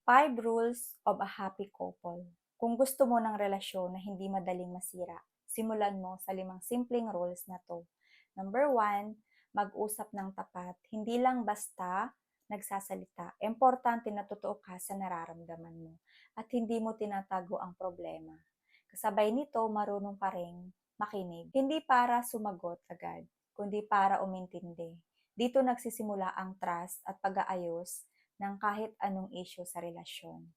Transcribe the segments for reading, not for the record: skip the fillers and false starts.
Five rules of a happy couple. Kung gusto mo ng relasyon na hindi madaling masira, simulan mo sa 5 simpleng rules na to. Number 1, mag-usap ng tapat. Hindi lang basta nagsasalita. Importante na totoo ka sa nararamdaman mo at hindi mo tinatago ang problema. Kasabay nito, marunong pa rin makinig. Hindi para sumagot agad, kundi para umintindi. Dito nagsisimula ang trust at pag-aayos ng kahit anong issue sa relasyon.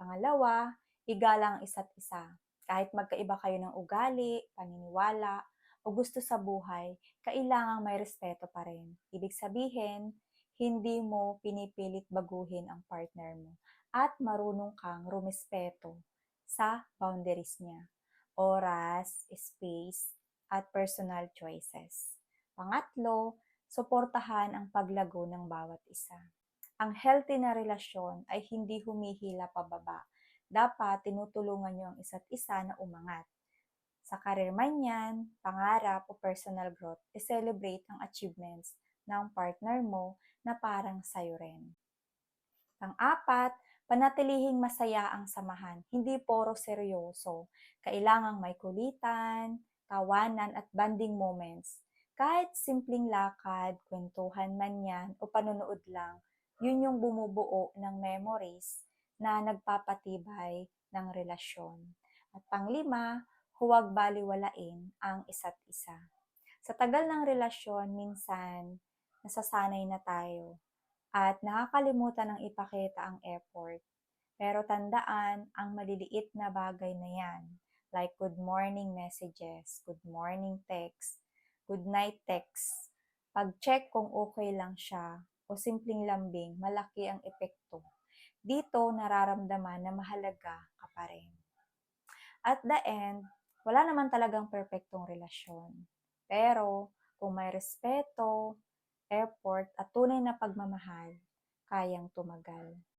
Pangalawa, igalang ang isa't isa. Kahit magkaiba kayo ng ugali, paniniwala, o gusto sa buhay, kailangang may respeto pa rin. Ibig sabihin, hindi mo pinipilit baguhin ang partner mo at marunong kang rumespeto sa boundaries niya, oras, space, at personal choices. Pangatlo, suportahan ang paglago ng bawat isa. Ang healthy na relasyon ay hindi humihila pababa. Dapat tinutulungan niyo ang isa't isa na umangat. Sa career man yan, pangarap o personal growth, i-celebrate ang achievements ng partner mo na parang sayo rin. Pang-apat, panatilihing masaya ang samahan, hindi puro seryoso. Kailangang may kulitan, tawanan at bonding moments. Kahit simpleng lakad, kwentuhan man yan o panonood lang, yun yung bumubuo ng memories na nagpapatibay ng relasyon. At pang-5, huwag baliwalain ang isa't isa. Sa tagal ng relasyon, minsan nasasanay na tayo at nakakalimutan ng ipakita ang effort. Pero tandaan ang maliliit na bagay na yan, like good morning messages, good morning text, good night text. Pag-check kung okay lang siya o simpleng lambing, malaki ang epekto. Dito nararamdaman na mahalaga ka pa rin. At the end, wala naman talagang perpektong relasyon. Pero kung may respeto, effort at tunay na pagmamahal, kayang tumagal.